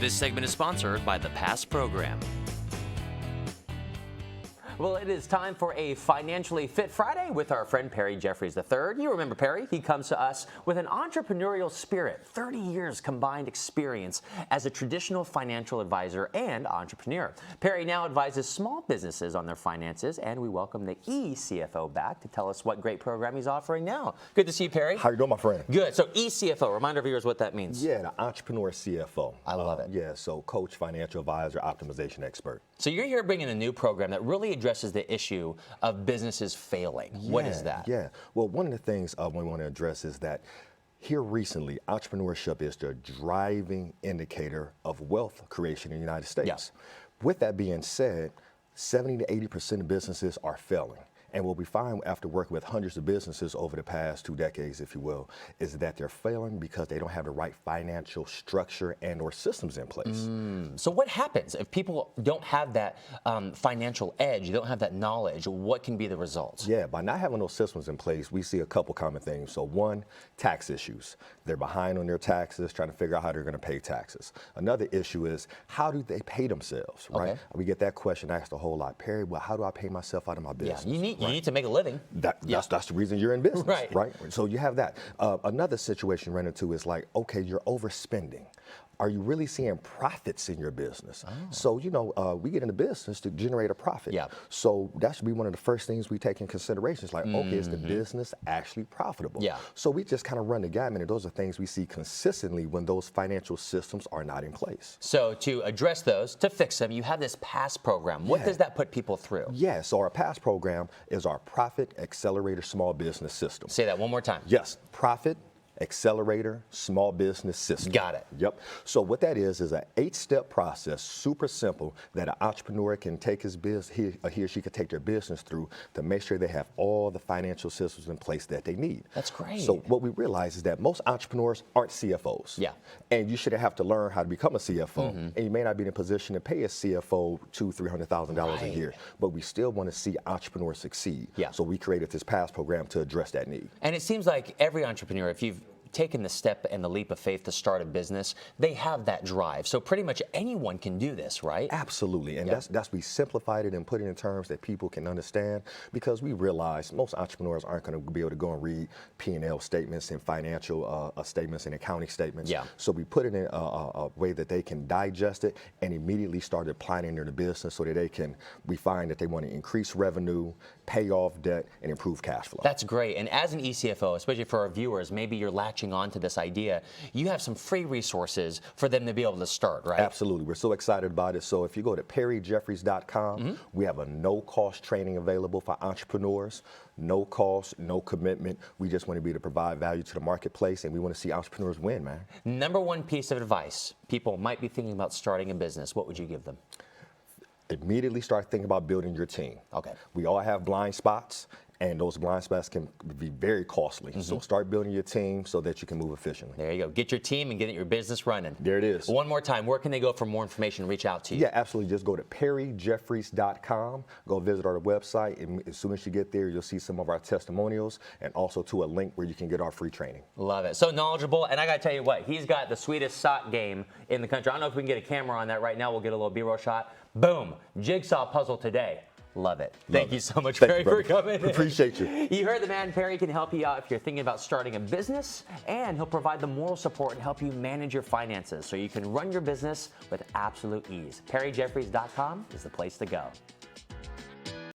This segment is sponsored by the PASS program. Well, it is time for a Financially Fit Friday with our friend Perry Jeffries III. You remember Perry? He comes to us with an entrepreneurial spirit, 30 years combined experience as a traditional financial advisor and entrepreneur. Perry now advises small businesses on their finances, and we welcome the eCFO back to tell us what great program he's offering now. Good to see you, Perry. How you doing, my friend? Good. So eCFO, remind our viewers what that means. Yeah, the entrepreneur CFO. I love it. Yeah, so coach, financial advisor, optimization expert. So you're here bringing a new program that really addresses the issue of businesses failing. What is that? Yeah, well, one of the things we want to address is that here recently, entrepreneurship is the driving indicator of wealth creation in the United States. Yeah. With that being said, 70 to 80% of businesses are failing. And what we find after working with hundreds of businesses over the past 2 decades, if you will, is that they're failing because they don't have the right financial structure and or systems in place. So what happens if people don't have that financial edge, don't have that knowledge? What can be the results? Yeah, by not having those systems in place, we see a couple common things. So one, tax issues. They're behind on their taxes, trying to figure out how they're going to pay taxes. Another issue is, how do they pay themselves, right? Okay. We get that question asked a whole lot. Perry, well, how do I pay myself out of my business? Yeah, you need to make a living. That's the reason you're in business, Right. So you have that. Another situation you run into is like, okay, you're overspending. Are you really seeing profits in your business? So, we get into business to generate a profit. Yeah. So that should be one of the first things we take in consideration. It's like, okay, is the business actually profitable? Yeah. So we just kind of run the gamut, and those are things we see consistently when those financial systems are not in place. So to address those, to fix them, you have this PASS program. What does that put people through? Yeah, so our PASS program is our Profit Accelerator Small Business System. Say that one more time. Yes, Profit Accelerator Small Business System. Got it. Yep. So what that is an 8-step process, super simple, that an entrepreneur can take his business, he or she can take their business through to make sure they have all the financial systems in place that they need. That's great. So what we realize is that most entrepreneurs aren't CFOs. Yeah. And you shouldn't have to learn how to become a CFO. And you may not be in a position to pay a CFO $200,000-$300,000 a year, but we still want to see entrepreneurs succeed. Yeah. So we created this PASS program to address that need. And it seems like every entrepreneur, if you've taken the step and the leap of faith to start a business, they have that drive. So pretty much anyone can do this, right? Absolutely, and that's we simplified it and put it in terms that people can understand, because we realize most entrepreneurs aren't going to be able to go and read P&L statements and financial statements and accounting statements. Yeah. So we put it in a way that they can digest it and immediately start applying it in their business, so that we find that they want to increase revenue, pay off debt, and improve cash flow. That's great. And as an eCFO, especially for our viewers, maybe you're latching on to this idea, you have some free resources for them to be able to start, right? Absolutely. We're so excited about it. So if you go to perryjeffries.com, we have a no-cost training available for entrepreneurs. No cost, no commitment. We just want to be able to provide value to the marketplace, and we want to see entrepreneurs win, man. Number one piece of advice people might be thinking about starting a business, what would you give them? Immediately start thinking about building your team. Okay. We all have blind spots, and those blind spots can be very costly. So start building your team so that you can move efficiently. There you go. Get your team and get your business running. There it is. One more time, where can they go for more information, reach out to you? Yeah, absolutely. Just go to perryjeffries.com. Go visit our website, and as soon as you get there, you'll see some of our testimonials and also to a link where you can get our free training. Love it. So knowledgeable, and I got to tell you what, he's got the sweetest sock game in the country. I don't know if we can get a camera on that right now. We'll get a little B-roll shot. Boom. Jigsaw puzzle today. Love it. Thank you so much, Perry, for coming in. Appreciate you. You heard the man. Perry can help you out if you're thinking about starting a business, and he'll provide the moral support and help you manage your finances so you can run your business with absolute ease. perryjeffries.com is the place to go.